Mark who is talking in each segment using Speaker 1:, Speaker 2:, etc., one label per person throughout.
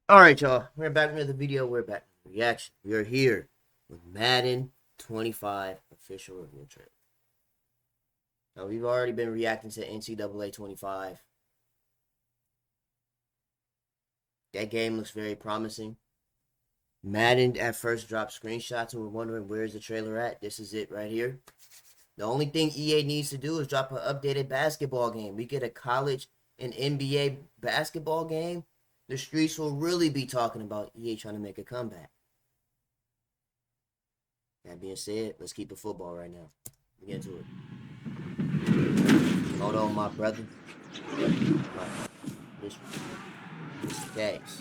Speaker 1: All right, y'all. We're back with another video. We're back with reaction. We are here with Madden 25 official review trailer. Now, we've already been reacting to NCAA 25. That game looks very promising. Madden at first dropped screenshots and we're wondering where's the trailer at. This is it right here. The only thing EA needs to do is drop an updated basketball game. We get a college and NBA basketball game. The streets will really be talking about EA trying to make a comeback. That being said, let's keep it football right now. We get into it. Hold on, my brother. This case.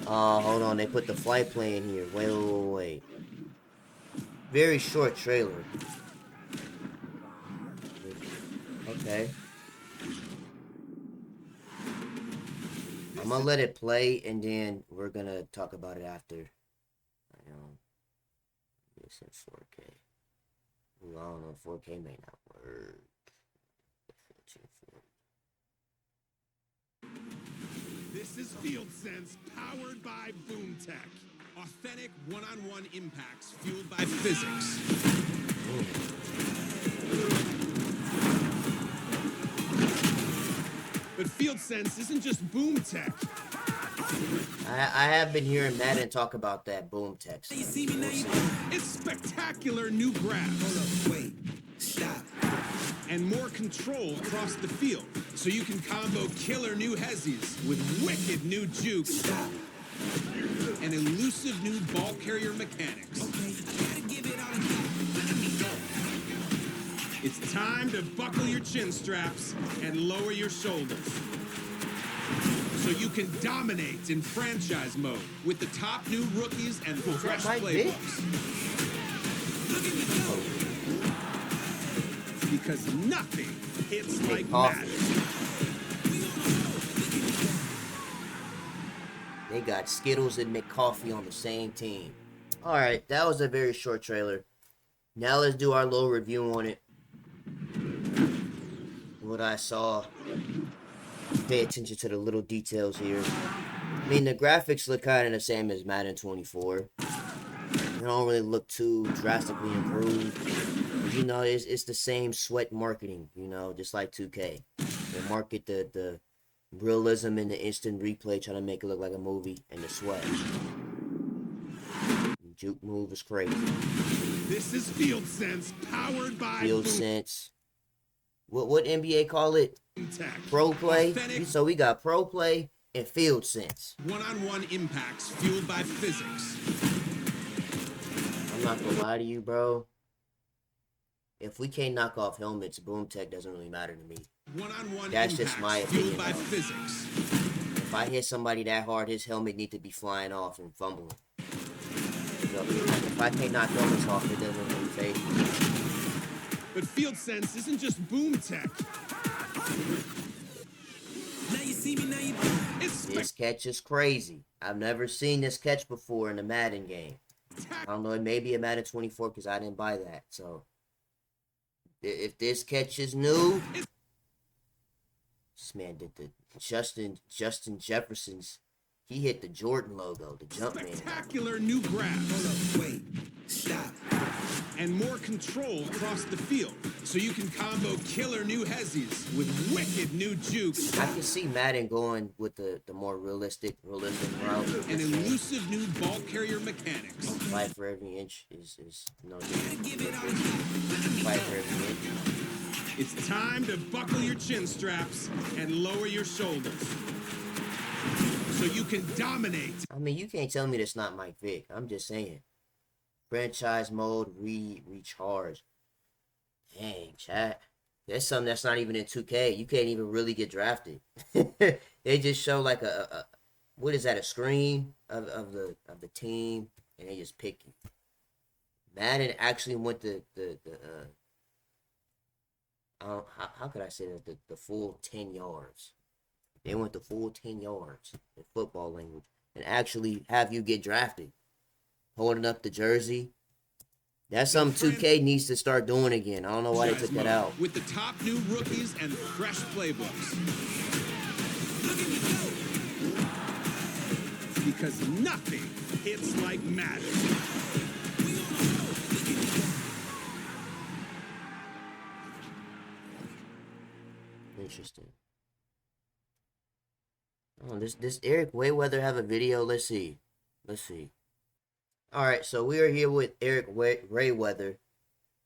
Speaker 1: Hold on. They put the flight play in here. Wait. Very short trailer. Okay. I'm gonna let it play and then we're gonna talk about it after. It's in 4K. Ooh, I don't know, 4K may not work. 1440.
Speaker 2: This is Field Sense, powered by Boom Tech. Authentic one-on-one impacts fueled by physics. But Field Sense isn't just Boom Tech.
Speaker 1: I have been hearing Madden talk about that Boom Tech.
Speaker 2: It's spectacular new grabs.
Speaker 3: Hold up, wait, stop.
Speaker 2: And more control across the field, so you can combo killer new hezzies with wicked new jukes.
Speaker 3: Stop.
Speaker 2: And elusive new ball carrier mechanics.
Speaker 3: Okay, gotta give it all you got. Let me go.
Speaker 2: It's time to buckle your chin straps and lower your shoulders, so you can dominate in franchise mode with the top new rookies and fresh playbooks. Because nothing hits like Madden.
Speaker 1: They got Skittles and McCoffee on the same team. Alright, that was a very short trailer. Now let's do our little review on it. What I saw. Pay attention to the little details here. I mean, the graphics look kind of the same as Madden 24. They don't really look too drastically improved. You know, it's the same sweat marketing, you know, just like 2K. They market the realism and the instant replay, trying to make it look like a movie, and the sweat. The juke move is crazy.
Speaker 2: This is Field Sense, powered by
Speaker 1: Field Sense. What NBA call it?
Speaker 2: Tech.
Speaker 1: Pro play.
Speaker 2: Authentic.
Speaker 1: So we got pro play and Field Sense.
Speaker 2: One-on-one impacts fueled by physics.
Speaker 1: I'm not gonna lie to you, bro. If we can't knock off helmets, Boom Tech doesn't really matter to me.
Speaker 2: One-on-one
Speaker 1: That's
Speaker 2: impacts
Speaker 1: just my
Speaker 2: fueled
Speaker 1: opinion,
Speaker 2: by
Speaker 1: though.
Speaker 2: physics.
Speaker 1: If I hit somebody that hard, his helmet need to be flying off and fumbling. So if I can't knock helmets off, it doesn't really phase me.
Speaker 2: But Field Sense isn't just Boom Tech.
Speaker 3: Now you see me, now you
Speaker 2: It's
Speaker 1: This catch is crazy. I've never seen this catch before in a Madden game. I don't know, it may be a Madden 24 because I didn't buy that. So if this catch is new, this man did the Justin Jefferson's. He hit the Jordan logo, the jump man.
Speaker 2: spectacular new grabs.
Speaker 3: Hold up, wait, stop.
Speaker 2: And more control across the field, so you can combo killer new hezzies with wicked new jukes.
Speaker 1: I can see Madden going with the more realistic route.
Speaker 2: And elusive new ball carrier mechanics.
Speaker 1: Fight for every inch is no different. Fight for every inch.
Speaker 2: It's time to buckle your chin straps and lower your shoulders, so you can dominate.
Speaker 1: I mean, you can't tell me that's not Mike Vick. I'm just saying. Franchise mode, recharge. Dang, chat. That's something that's not even in 2K. You can't even really get drafted. They just show like a what is that, a screen of the team, and they just pick you. Madden actually went how could I say that, the full 10 yards. They went the full 10 yards in football language and actually have you get drafted. Holding up the jersey. That's something 2K needs to start doing again. I don't know why they took that out.
Speaker 2: With the top new rookies and fresh playbooks. because nothing hits like Madden.
Speaker 1: Interesting. Oh, this Eric Wayweather have a video? Let's see. Let's see. All right, so we are here with Eric Wayweather,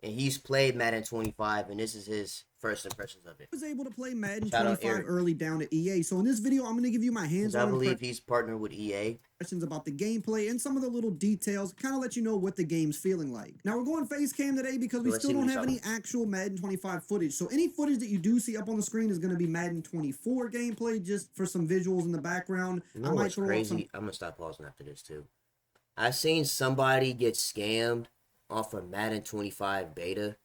Speaker 1: and he's played Madden 25, and this is his first impressions of it.
Speaker 4: Was able to play Madden
Speaker 1: Shout out
Speaker 4: 25
Speaker 1: Eric.
Speaker 4: early down at EA. So in this video, I'm going to give you my
Speaker 1: 'Cause
Speaker 4: hands-on
Speaker 1: I believe he's partnered with EA.
Speaker 4: impressions about the gameplay and some of the little details, kind of let you know what the game's feeling like. Now we're going face cam today because we
Speaker 1: Let's
Speaker 4: still
Speaker 1: see what
Speaker 4: don't
Speaker 1: he's
Speaker 4: have any
Speaker 1: talking
Speaker 4: actual Madden 25 footage. So any footage that you do see up on the screen is going to be Madden 24 gameplay, just for some visuals in the background.
Speaker 1: You know
Speaker 4: I might
Speaker 1: what's
Speaker 4: throw out
Speaker 1: crazy?
Speaker 4: some
Speaker 1: I'm gonna stop pausing after this too. I seen somebody get scammed off of Madden 25 beta.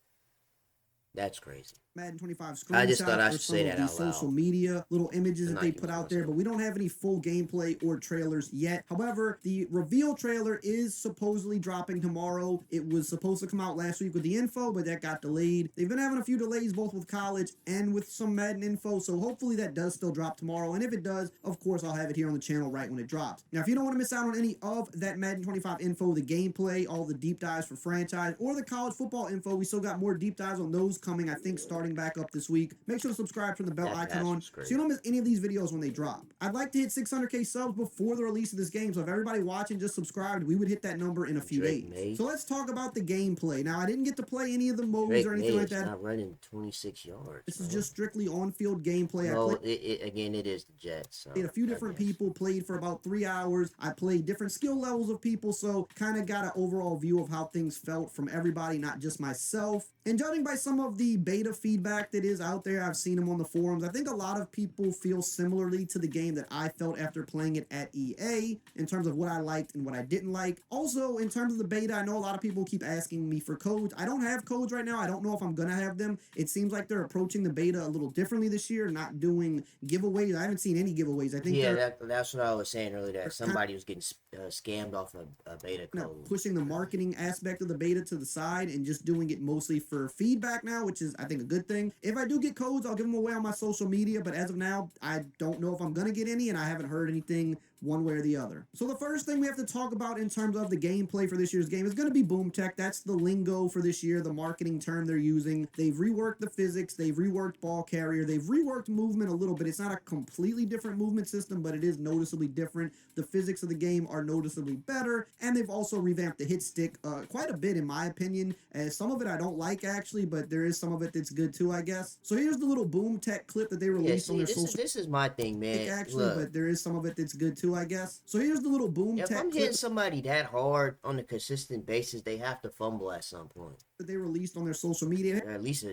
Speaker 1: That's crazy.
Speaker 4: Madden 25 screenshots
Speaker 1: I just thought I
Speaker 4: or
Speaker 1: should
Speaker 4: some
Speaker 1: say
Speaker 4: of
Speaker 1: that
Speaker 4: the
Speaker 1: out loud.
Speaker 4: social media little images
Speaker 1: I'm
Speaker 4: that
Speaker 1: not
Speaker 4: they
Speaker 1: using
Speaker 4: put out
Speaker 1: myself.
Speaker 4: there, but we don't have any full gameplay or trailers yet. However, the reveal trailer is supposedly dropping tomorrow. It was supposed to come out last week with the info, but that got delayed. They've been having a few delays both with college and with some Madden info, so hopefully that does still drop tomorrow. And if it does, of course, I'll have it here on the channel right when it drops. Now, if you don't want to miss out on any of that Madden 25 info, the gameplay, all the deep dives for franchise, or the college football info, we still got more deep dives on those coming, I think, starting back up this week. Make sure to subscribe, turn the bell
Speaker 1: That
Speaker 4: icon
Speaker 1: pass
Speaker 4: on
Speaker 1: was great.
Speaker 4: so you don't miss any of these videos when they drop. I'd like to hit 600K subs before the release of this game, so if everybody watching just subscribed, we would hit that number in a few
Speaker 1: Drake
Speaker 4: days.
Speaker 1: May.
Speaker 4: So let's talk about the gameplay. Now, I didn't get to play any of the modes
Speaker 1: Drake
Speaker 4: or
Speaker 1: May
Speaker 4: anything like
Speaker 1: is
Speaker 4: that.
Speaker 1: not running 26 yards.
Speaker 4: This is
Speaker 1: man.
Speaker 4: just strictly on-field gameplay.
Speaker 1: No,
Speaker 4: I played
Speaker 1: again, it is the Jets. So
Speaker 4: a few
Speaker 1: I
Speaker 4: different
Speaker 1: guess.
Speaker 4: people, played for about 3 hours. I played different skill levels of people, so kind of got an overall view of how things felt from everybody, not just myself. And judging by some of the beta feedback that is out there, I've seen them on the forums, I think a lot of people feel similarly to the game that I felt after playing it at EA in terms of what I liked and what I didn't like. Also, in terms of the beta, I know a lot of people keep asking me for codes. I don't have codes right now. I don't know if I'm going to have them. It seems like they're approaching the beta a little differently this year, not doing giveaways. I haven't seen any giveaways. I think
Speaker 1: That's what I was saying earlier. That somebody was getting scammed off a beta code.
Speaker 4: pushing the marketing aspect of the beta to the side and just doing it mostly for feedback now, which is, I think, a good thing. If I do get codes, I'll give them away on my social media, but as of now, I don't know if I'm going to get any, and I haven't heard anything one way or the other. So the first thing we have to talk about in terms of the gameplay for this year's game is going to be boom tech. That's the lingo for this year, the marketing term they're using. They've reworked the physics, they've reworked ball carrier, they've reworked movement a little bit. It's not a completely different movement system, but it is noticeably different. The physics of the game are noticeably better, and they've also revamped the hit stick quite a bit in my opinion. As some of it I don't like actually, but there is some of it that's good too, I guess. So here's the little boom tech clip that they released on their social.
Speaker 1: This is my thing, man.
Speaker 4: Actually,
Speaker 1: Look,
Speaker 4: but there is some of it that's good too, I guess. So here's the little boom
Speaker 1: if
Speaker 4: tech
Speaker 1: I'm
Speaker 4: clip
Speaker 1: hitting somebody that hard on a consistent basis, they have to fumble at some point.
Speaker 4: that they released on their social media.
Speaker 1: Or at least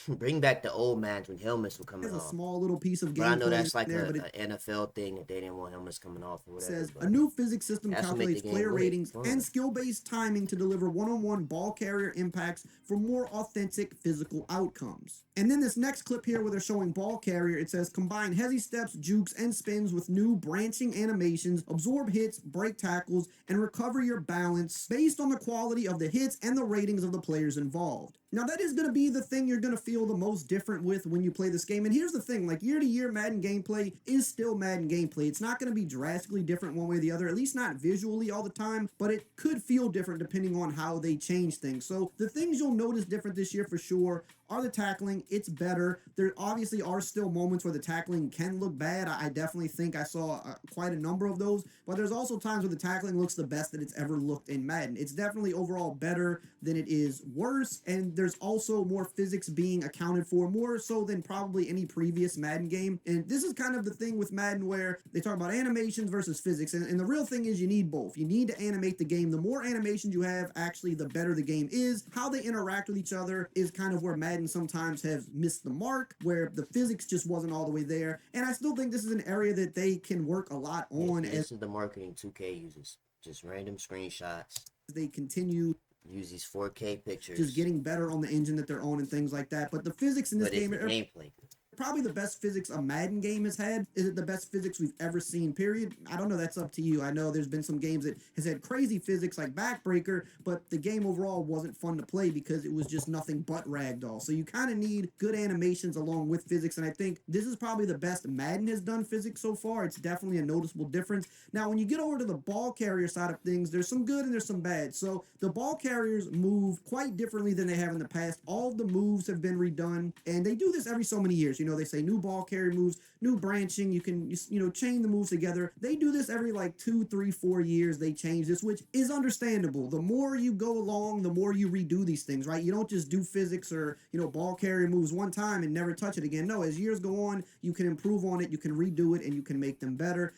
Speaker 1: bring back the old Mads when helmets were coming
Speaker 4: There's a
Speaker 1: off.
Speaker 4: small little piece of gameplay
Speaker 1: But I know that's like
Speaker 4: there, but it
Speaker 1: an NFL thing that they didn't want helmets coming off or whatever.
Speaker 4: says
Speaker 1: but
Speaker 4: a new physics system
Speaker 1: that's what make
Speaker 4: calculates
Speaker 1: the game
Speaker 4: player
Speaker 1: lit,
Speaker 4: ratings
Speaker 1: fun.
Speaker 4: and skill-based timing to deliver one-on-one ball carrier impacts for more authentic physical outcomes. And then this next clip here where they're showing ball carrier, it says combine heavy steps, jukes, and spins with new branching animations, absorb hits, break tackles, and recover your balance based on the quality of the hits and the ratings of the players involved. Now that is going to be the thing you're going to feel the most different with when you play this game. And here's the thing, like year to year Madden gameplay is still Madden gameplay. It's not going to be drastically different one way or the other, at least not visually all the time, but it could feel different depending on how they change things. So the things you'll notice different this year for sure are the tackling. It's better. There obviously are still moments where the tackling can look bad. I definitely think I saw quite a number of those, but there's also times where the tackling looks the best that it's ever looked in Madden. It's definitely overall better than it is worse, and there's also more physics being accounted for, more so than probably any previous Madden game. And this is kind of the thing with Madden where they talk about animations versus physics, and the real thing is you need both. You need to animate the game. The more animations you have, actually, the better the game is. How they interact with each other is kind of where Madden sometimes has missed the mark, where the physics just wasn't all the way there. And I still think this is an area that they can work a lot on
Speaker 1: This is the marketing 2K uses. Just random screenshots.
Speaker 4: as they continue
Speaker 1: Use these 4K pictures.
Speaker 4: just getting better on the engine that they're on and things like that. But the physics in this
Speaker 1: but is
Speaker 4: game
Speaker 1: the
Speaker 4: are
Speaker 1: gameplay good?
Speaker 4: probably the best physics a Madden game has had. Is it the best physics we've ever seen, period? I don't know. That's up to you. I know there's been some games that has had crazy physics like Backbreaker, but the game overall wasn't fun to play because it was just nothing but ragdoll. So you kind of need good animations along with physics, and I think this is probably the best Madden has done physics so far. It's definitely a noticeable difference. Now, when you get over to the ball carrier side of things, there's some good and there's some bad. So the ball carriers move quite differently than they have in the past. All of the moves have been redone, and they do this every so many years. You know, they say new ball carrier moves, new branching. You can, chain the moves together. They do this every like 2, 3, 4 years. They change this, which is understandable. The more you go along, the more you redo these things, right? You don't just do physics or, ball carrier moves one time and never touch it again. No, as years go on, you can improve on it, you can redo it, and you can make them better.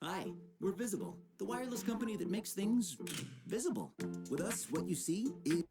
Speaker 5: Hi, we're Visible, the wireless company that makes things visible. With us, what you see is...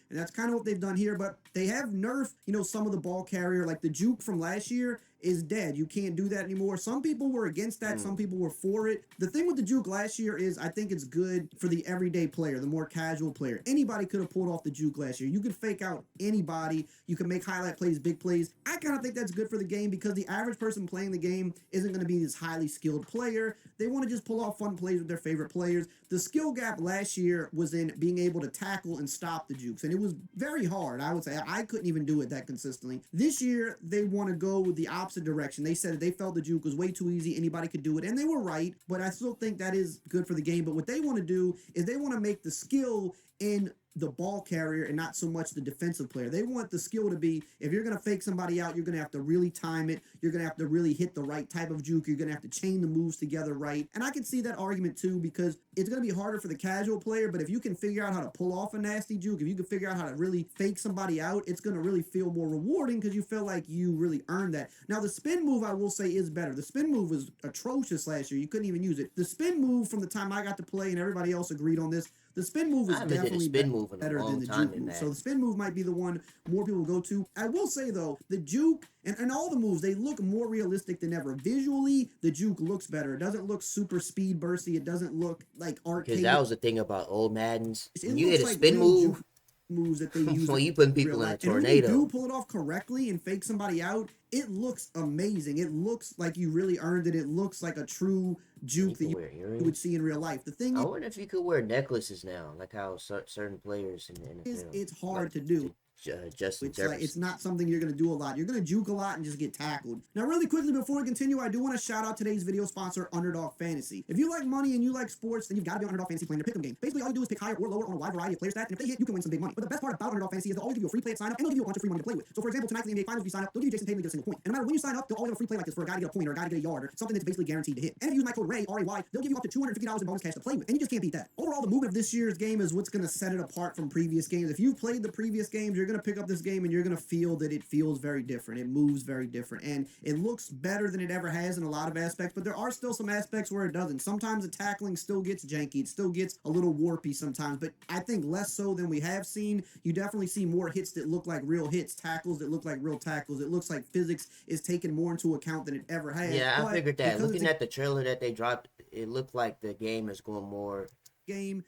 Speaker 4: And that's kind of what they've done here, but they have nerfed, some of the ball carrier, like the juke from last year is dead. You can't do that anymore. Some people were against that. Some people were for it. The thing with the juke last year is I think it's good for the everyday player, the more casual player. Anybody could have pulled off the juke last year. You could fake out anybody. You can make highlight plays, big plays. I kind of think that's good for the game because the average person playing the game isn't going to be this highly skilled player. They want to just pull off fun plays with their favorite players. The skill gap last year was in being able to tackle and stop the jukes, and it was very hard. I would say I couldn't even do it that consistently. This year, they want to go the opposite direction. They said that they felt the juke was way too easy. Anybody could do it, and they were right, but I still think that is good for the game. But what they want to do is they want to make the skill in the ball carrier and not so much the defensive player. They want the skill to be, if you're going to fake somebody out, you're going to have to really time it. You're going to have to really hit the right type of juke. You're going to have to chain the moves together right. And I can see that argument too, because it's going to be harder for the casual player, but if you can figure out how to pull off a nasty juke, if you can figure out how to really fake somebody out, it's going to really feel more rewarding because you feel like you really earned that. Now, the spin move, I will say, is better. The spin move was atrocious last year. You couldn't even use it. The spin move from the time I got to play, and everybody else agreed on this, the spin move is definitely better than the juke move. So the spin move might be the one more people go to. I will say, though, the juke and all the moves, they look more realistic than ever. Visually, the juke looks better. It doesn't look super speed bursty. It doesn't look like arcade.
Speaker 1: Because that was the thing about old Maddens. When you
Speaker 4: looks
Speaker 1: hit a
Speaker 4: like
Speaker 1: spin move,
Speaker 4: moves that they use.
Speaker 1: well, you putting people in a tornado.
Speaker 4: And when you do pull it off correctly and fake somebody out, it looks amazing. It looks like you really earned it. It looks like a true juke that you would see in real life. The thing
Speaker 1: I wonder if you could wear necklaces now, like how certain players in the NFL.
Speaker 4: It's hard to do.
Speaker 1: Justin Jefferson.
Speaker 4: It's not something you're going to do a lot. You're going to juke a lot and just get tackled. Now, really quickly before we continue, I do want to shout out today's video sponsor, Underdog Fantasy. If you like money and you like sports, then you've got to be on Underdog Fantasy playing their pick'em game. Basically, all you do is pick higher or lower on a wide variety of player stats, and if they hit, you can win some big money. But the best part about Underdog Fantasy is they'll always give you a free play at sign up, and they'll give you a bunch of free money to play with. So, for example, tonight in the NBA Finals, if you sign up, they'll give you Jason Tatum to get a single point. And no matter when you sign up, they'll always have a free play like this for a guy to get a point or a guy to get a yard or something that's basically guaranteed to hit. And if you use my code RAY, R-A-Y, they'll give you up to $250 in bonus cash to play with, and you just can't beat that. Overall, the movement of this year's game is what's going to set it apart from previous games. If you've played the previous games, you're going to pick up this game and you're going to feel that it feels very different. It moves very different, and it looks better than it ever has in a lot of aspects, but there are still some aspects where it doesn't. Sometimes the tackling still gets janky. It still gets a little warpy sometimes, but I think less so than we have seen. You definitely see more hits that look like real hits, tackles that look like real tackles. It looks like physics is taken more into account than it ever has.
Speaker 1: Yeah, I figured that. Looking at the trailer that they dropped, it looked like the game is going more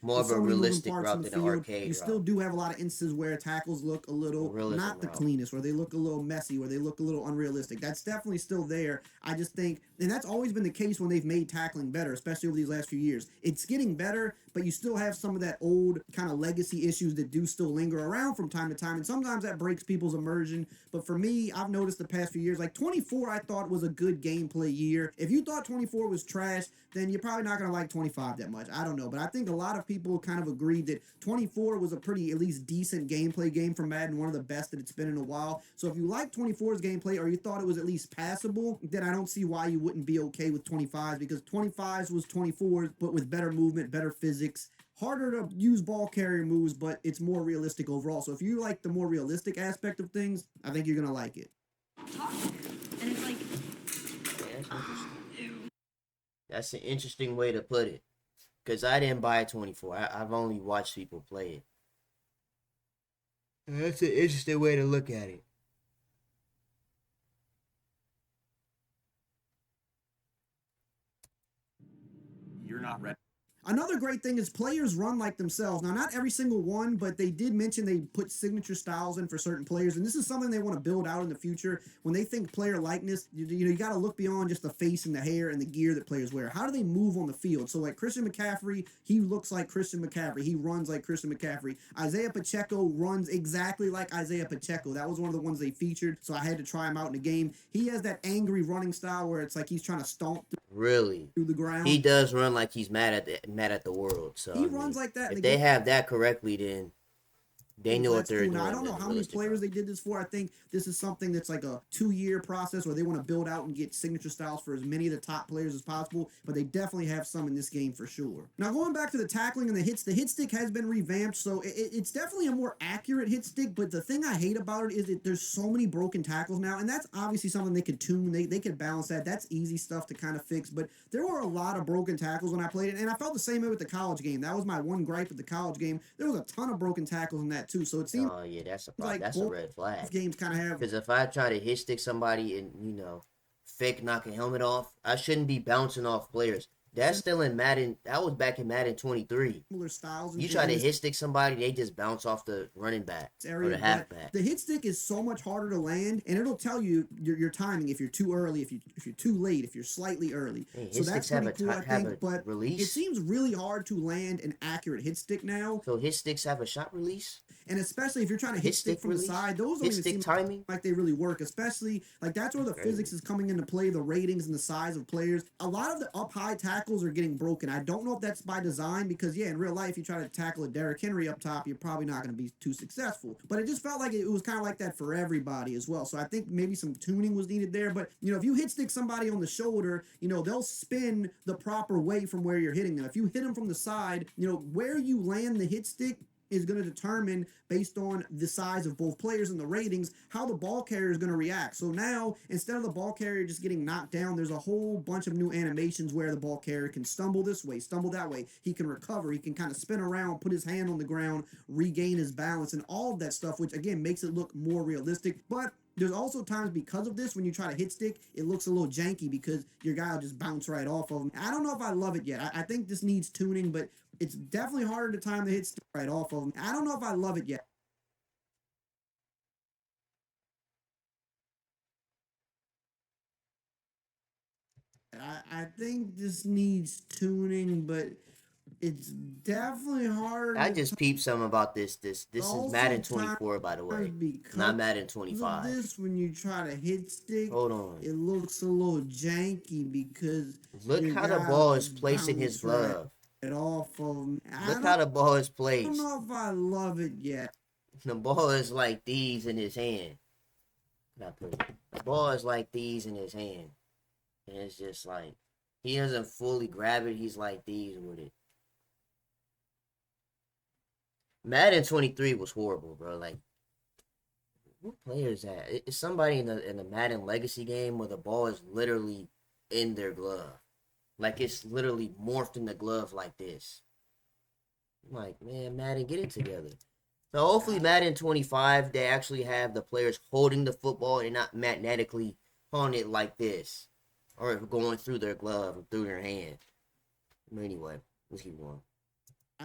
Speaker 1: of a realistic route than an arcade
Speaker 4: You still do have a lot of instances where tackles look a little not the cleanest, where they look a little messy, where they look a little unrealistic. That's definitely still there. I just think, and that's always been the case when they've made tackling better, especially over these last few years. It's getting better, but you still have some of that old kind of legacy issues that do still linger around from time to time, and sometimes that breaks people's immersion. But for me, I've noticed the past few years, like 24 I thought was a good gameplay year. If you thought 24 was trash, then you're probably not going to like 25 that much. I don't know, but I think a lot of people kind of agreed that 24 was a pretty, at least decent gameplay game for Madden, one of the best that it's been in a while. So if you like 24's gameplay, or you thought it was at least passable, then I don't see why you wouldn't be okay with 25's, because 25's was 24's, but with better movement, better physics, harder to use ball carrier moves, but it's more realistic overall. So if you like the more realistic aspect of things, I think you're going to like it.
Speaker 6: And it's like,
Speaker 1: That's an interesting way to put it. Because I didn't buy 24. I've only watched people play it. And that's an interesting way to look at it.
Speaker 7: You're not ready.
Speaker 4: Another great thing is players run like themselves. Now, not every single one, but they did mention they put signature styles in for certain players, and this is something they want to build out in the future. When they think player likeness, you got to look beyond just the face and the hair and the gear that players wear. How do they move on the field? So, like Christian McCaffrey, he looks like Christian McCaffrey. He runs like Christian McCaffrey. Isaiah Pacheco runs exactly like Isaiah Pacheco. That was one of the ones they featured, so I had to try him out in the game. He has that angry running style where it's like he's trying to stomp
Speaker 1: Really,
Speaker 4: through the ground.
Speaker 1: he does run like he's mad at the world. So
Speaker 4: He runs like that in
Speaker 1: If
Speaker 4: the
Speaker 1: they
Speaker 4: game.
Speaker 1: have that correctly, then they know what
Speaker 4: That's
Speaker 1: they're
Speaker 4: cool.
Speaker 1: doing.
Speaker 4: Now, I don't know
Speaker 1: in
Speaker 4: how many
Speaker 1: realistic
Speaker 4: players
Speaker 1: life.
Speaker 4: they did this for. I think this is something that's like a 2-year process where they want to build out and get signature styles for as many of the top players as possible, but they definitely have some in this game for sure. Now, going back to the tackling and the hit stick has been revamped, so it's definitely a more accurate hit stick, but the thing I hate about it is that there's so many broken tackles now, and that's obviously something they could tune. They could balance that. That's easy stuff to kind of fix, but there were a lot of broken tackles when I played it, and I felt the same way with the college game. That was my one gripe with the college game. There was a ton of broken tackles in that too, so it seems
Speaker 1: Oh yeah, that's a
Speaker 4: like
Speaker 1: that's a
Speaker 4: both
Speaker 1: red flag.
Speaker 4: games kind of have.
Speaker 1: Because if I try to hit stick somebody and fake knock a helmet off, I shouldn't be bouncing off players. That's still in Madden. That was back in Madden 23.
Speaker 4: Similar styles. And
Speaker 1: You
Speaker 4: things
Speaker 1: try
Speaker 4: in
Speaker 1: to
Speaker 4: this
Speaker 1: hit stick somebody, they just bounce off the running back or
Speaker 4: area,
Speaker 1: the
Speaker 4: but
Speaker 1: halfback.
Speaker 4: the hit stick is so much harder to land, and it'll tell you your timing if you're too early, if you're too late, if you're slightly early.
Speaker 1: Hey, hit
Speaker 4: So that's
Speaker 1: sticks have
Speaker 4: pretty
Speaker 1: a
Speaker 4: cool, I
Speaker 1: have
Speaker 4: think.
Speaker 1: a
Speaker 4: But it
Speaker 1: release.
Speaker 4: seems really hard to land an accurate hit stick now,
Speaker 1: So hit sticks have a shot release.
Speaker 4: and especially if you're trying to hit
Speaker 1: Hit
Speaker 4: stick
Speaker 1: stick
Speaker 4: from
Speaker 1: release?
Speaker 4: the side, those don't
Speaker 1: Hit
Speaker 4: even
Speaker 1: stick
Speaker 4: seem
Speaker 1: timing.
Speaker 4: like they really work. Especially like that's where the
Speaker 1: Crazy.
Speaker 4: physics is coming into play, the ratings and the size of players. A lot of the up high tackles are getting broken. I don't know if that's by design because in real life you try to tackle a Derrick Henry up top, you're probably not going to be too successful. But it just felt like it was kind of like that for everybody as well. So I think maybe some tuning was needed there. But if you hit stick somebody on the shoulder, they'll spin the proper way from where you're hitting them. If you hit them from the side, where you land the hit stick is going to determine, based on the size of both players and the ratings, how the ball carrier is going to react. So now, instead of the ball carrier just getting knocked down, there's a whole bunch of new animations where the ball carrier can stumble this way, stumble that way. He can recover. He can kind of spin around, put his hand on the ground, regain his balance, and all of that stuff, which, again, makes it look more realistic. But there's also times because of this, when you try to hit stick, it looks a little janky because your guy will just bounce right off of him. I don't know if I love it yet. I think this needs tuning, but it's definitely harder to time the hit stick right off of him. I don't know if I love it yet. I think this needs tuning, but it's definitely hard.
Speaker 1: I just peeped something about this. This is
Speaker 4: Also
Speaker 1: Madden 24, by the way,
Speaker 4: because
Speaker 1: not Madden
Speaker 4: of
Speaker 1: 25.
Speaker 4: this, when you try to hit stick,
Speaker 1: Hold on.
Speaker 4: it looks a little janky because
Speaker 1: Look
Speaker 4: your
Speaker 1: how the
Speaker 4: guy
Speaker 1: ball is
Speaker 4: just
Speaker 1: placed in his
Speaker 4: bounced right
Speaker 1: glove.
Speaker 4: off of him.
Speaker 1: Look how the ball is
Speaker 4: I don't
Speaker 1: placed.
Speaker 4: know if I love it yet.
Speaker 1: The ball is like these in his hand. Can I put it? The ball is like these in his hand. And it's just like, he doesn't fully grab it. He's like these with it. Madden 23 was horrible, bro. Like, what player is that? It's somebody in the Madden Legacy game where the ball is literally in their glove. Like, it's literally morphed in the glove like this. I'm like, man, Madden, get it together. So hopefully Madden 25, they actually have the players holding the football and not magnetically on it like this. Or going through their glove or through their hand. Anyway, let's keep going.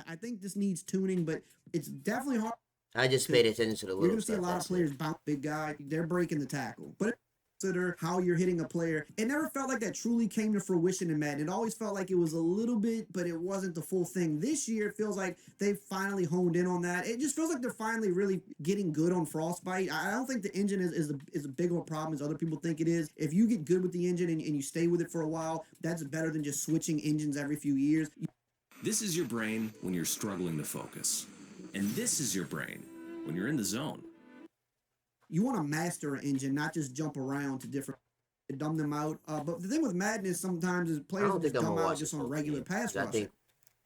Speaker 4: I think this needs tuning, but it's definitely hard.
Speaker 1: I just paid attention to the
Speaker 4: You're
Speaker 1: little
Speaker 4: going to see a
Speaker 1: stuff.
Speaker 4: lot of
Speaker 1: That's it.
Speaker 4: players bounce big guy. They're breaking the tackle. But consider how you're hitting a player. It never felt like that truly came to fruition in Madden. It always felt like it was a little bit, but it wasn't the full thing. This year, it feels like they've finally honed in on that. It just feels like they're finally really getting good on Frostbite. I don't think the engine is a big of a problem as other people think it is. If you get good with the engine and you stay with it for a while, that's better than just switching engines every few years.
Speaker 7: This is your brain when you're struggling to focus. And this is your brain when you're in the zone.
Speaker 4: You want to master an engine, not just jump around to different, dumb them out. But the thing with Madden is sometimes is
Speaker 1: I
Speaker 4: players
Speaker 1: don't
Speaker 4: just
Speaker 1: think I'm
Speaker 4: dumb
Speaker 1: gonna
Speaker 4: out
Speaker 1: watch
Speaker 4: just
Speaker 1: this
Speaker 4: on
Speaker 1: whole
Speaker 4: regular
Speaker 1: game,
Speaker 4: pass
Speaker 1: 'cause
Speaker 4: rushing.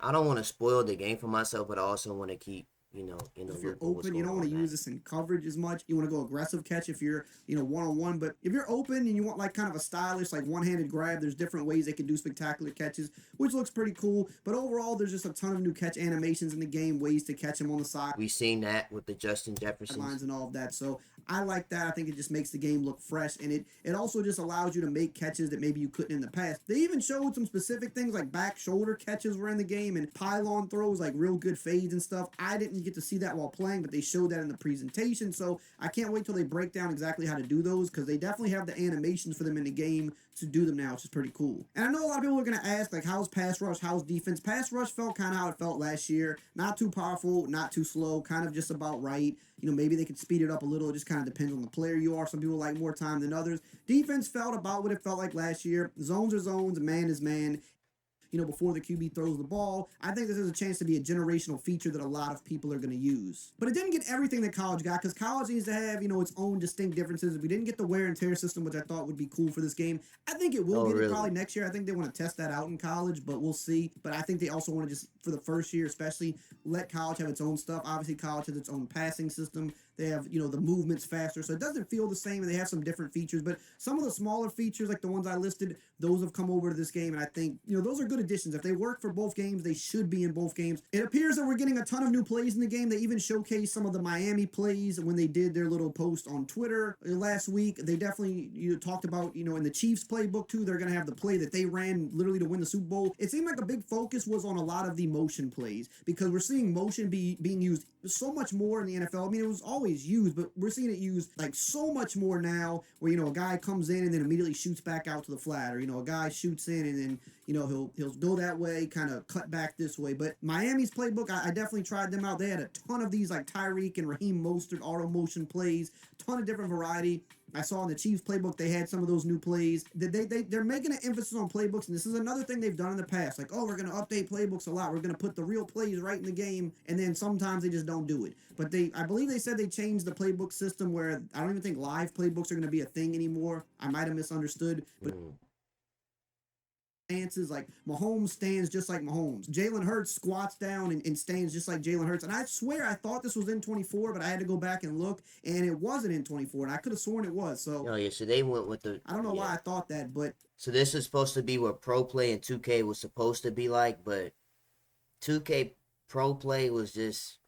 Speaker 1: I don't want to spoil the game for myself, but I also want to keep
Speaker 4: If you're open, you don't want to use this in coverage as much. You want to go aggressive catch if you're, one-on-one. But if you're open and you want like kind of a stylish, like one-handed grab, there's different ways they can do spectacular catches, which looks pretty cool. But overall, there's just a ton of new catch animations in the game, ways to catch them on the side.
Speaker 1: We've seen that with the Justin Jefferson
Speaker 4: Lines and all of that. So I like that. I think it just makes the game look fresh, and it also just allows you to make catches that maybe you couldn't in the past. They even showed some specific things like back shoulder catches were in the game and pylon throws, like real good fades and stuff. I didn't get to see that while playing, but they showed that in the presentation. So I can't wait till they break down exactly how to do those, because they definitely have the animations for them in the game to do them now, which is pretty cool. And I know a lot of people are going to ask, like, how's pass rush, how's defense? Pass rush felt kind of how it felt last year. Not too powerful, not too slow, kind of just about right. Maybe they could speed it up a little. It just kind of depends on the player you are. Some people like more time than others. Defense felt about what it felt like last year. Zones are zones, man is man. Before the QB throws the ball. I think this is a chance to be a generational feature that a lot of people are going to use. But it didn't get everything that college got, because college needs to have, its own distinct differences. We didn't get the wear and tear system, which I thought would be cool for this game. I think it will get it probably next year. I think they want to test that out in college, but we'll see. But I think they also want to just, for the first year especially, let college have its own stuff. Obviously, college has its own passing system. They have, the movements faster, so it doesn't feel the same, and they have some different features. But some of the smaller features, like the ones I listed, those have come over to this game, and I think, those are good additions. If they work for both games, they should be in both games. It appears that we're getting a ton of new plays in the game. They even showcased some of the Miami plays when they did their little post on Twitter last week. They definitely talked about, in the Chiefs playbook too, they're going to have the play that they ran literally to win the Super Bowl. It seemed like a big focus was on a lot of the motion plays, because we're seeing motion being used so much more in the NFL. I mean, it was always used, but we're seeing it used like so much more now, where a guy comes in and then immediately shoots back out to the flat, or a guy shoots in and then he'll go that way, kind of cut back this way. But Miami's playbook, I definitely tried them out. They had a ton of these like Tyreek and Raheem Mostert auto motion plays, ton of different variety. I saw in the Chiefs playbook they had some of those new plays. They're making an emphasis on playbooks, and this is another thing they've done in the past. Like, oh, we're going to update playbooks a lot. We're going to put the real plays right in the game, and then sometimes they just don't do it. But I believe they said they changed the playbook system where I don't even think live playbooks are going to be a thing anymore. I might have misunderstood, but stances, like Mahomes stands just like Mahomes. Jalen Hurts squats down and stands just like Jalen Hurts. And I swear I thought this was in 24, but I had to go back and look, and it wasn't in 24, and I could have sworn it was. So
Speaker 1: so they went with the.
Speaker 4: I don't know why I thought that, but
Speaker 1: so this is supposed to be what Pro Play and 2K was supposed to be like, but 2K Pro Play was just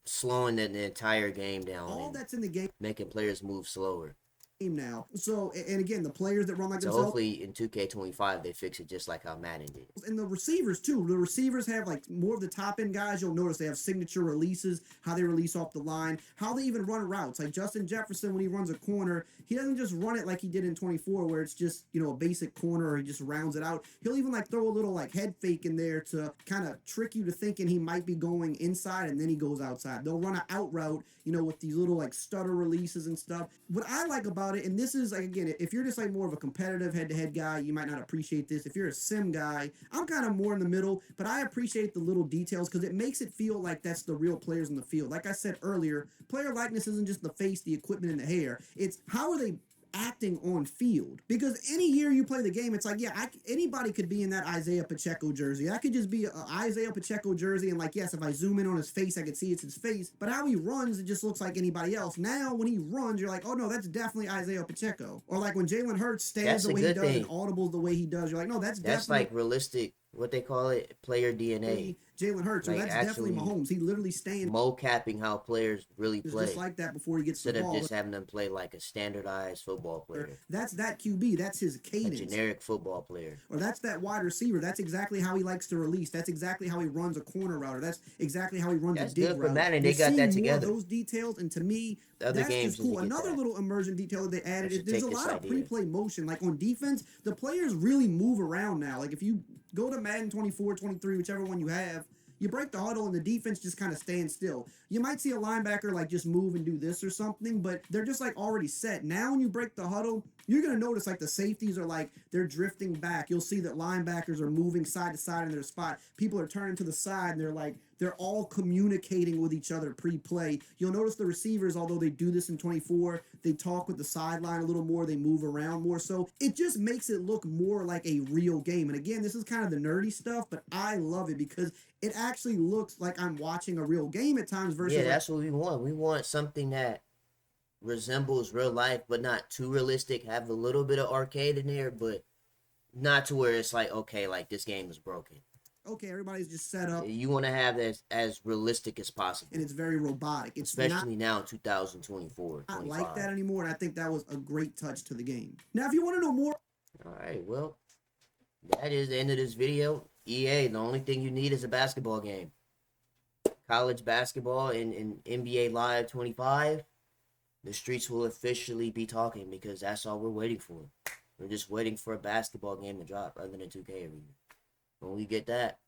Speaker 1: slowing the entire game down.
Speaker 4: All that's in the game,
Speaker 1: making players move slower.
Speaker 4: Now, so, and again, the players that run like
Speaker 1: so
Speaker 4: themselves.
Speaker 1: Hopefully in 2K25 they fix it just like how Madden did.
Speaker 4: And the receivers too. The receivers have like more of the top end guys. You'll notice they have signature releases, how they release off the line, how they even run routes. Like Justin Jefferson, when he runs a corner, he doesn't just run it like he did in 24, where it's just a basic corner, or he just rounds it out. He'll even like throw a little like head fake in there to kind of trick you to thinking he might be going inside, and then he goes outside. They'll run an out route, with these little like stutter releases and stuff. What I like about it, and this is like, again, if you're just like more of a competitive head-to-head guy, you might not appreciate this. If you're a sim guy, I'm kind of more in the middle, but I appreciate the little details, because it makes it feel like that's the real players in the field. Like I said earlier, player likeness isn't just the face, the equipment, and the hair. It's how are they acting on field. Because any year you play the game, it's like, yeah, anybody could be in that Isaiah Pacheco jersey. That could just be an Isaiah Pacheco jersey, and like, yes, if I zoom in on his face, I could see it's his face. But how he runs, it just looks like anybody else. Now, when he runs, you're like, oh no, that's definitely Isaiah Pacheco. Or like when Jalen Hurts stands the way he does and audibles the way he does, you're like, no, that's definitely
Speaker 1: like realistic, what they call it, player DNA.
Speaker 4: Jalen Hurts, like, so that's definitely Mahomes. He literally stands
Speaker 1: mocapping how players really play.
Speaker 4: Just like that before he gets the ball.
Speaker 1: Instead of just having them play like a standardized football player.
Speaker 4: That's that QB. That's his cadence.
Speaker 1: A generic football player.
Speaker 4: Or that's that wide receiver. That's exactly how he likes to release. That's exactly how he runs a corner route. Or that's exactly how he runs a dig route.
Speaker 1: That's good for Madden. They got that together.
Speaker 4: Those details, and to me, that's just cool. Another little immersion detail that they added is there's a lot of pre-play motion. Like on defense, the players really move around now. Like if you go to Madden 24, 23, whichever one you have, you break the huddle and the defense just kind of stands still. You might see a linebacker like just move and do this or something, but they're just like already set. Now when you break the huddle, you're going to notice like the safeties are like they're drifting back. You'll see that linebackers are moving side to side in their spot. People are turning to the side and they're all communicating with each other pre-play. You'll notice the receivers, although they do this in 24, they talk with the sideline a little more, they move around more. So it just makes it look more like a real game. And again, this is kind of the nerdy stuff, but I love it because it actually looks like I'm watching a real game at times versus
Speaker 1: Yeah, that's what we want. We want something that resembles real life, but not too realistic. Have a little bit of arcade in there, but not to where it's like, okay, like this game is broken.
Speaker 4: okay, everybody's just set up
Speaker 1: You want to have that as realistic as possible,
Speaker 4: and it's very robotic. It's
Speaker 1: especially now in 2024,
Speaker 4: not
Speaker 1: 25.
Speaker 4: like that anymore, and I think that was a great touch to the game. Now, if you want to know more,
Speaker 1: All right, well, that is the end of this video. EA, the only thing you need is a basketball game. College basketball in NBA Live 25. The streets will officially be talking because that's all we're waiting for. We're just waiting for a basketball game to drop other than 2K every year. When we get that,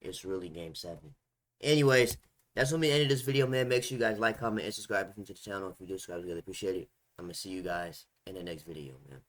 Speaker 1: it's really Game 7. Anyways, that's when we ended this video, man. Make sure you guys like, comment, and subscribe if you're new to the channel. If you do subscribe, we really appreciate it. I'm going to see you guys in the next video, man.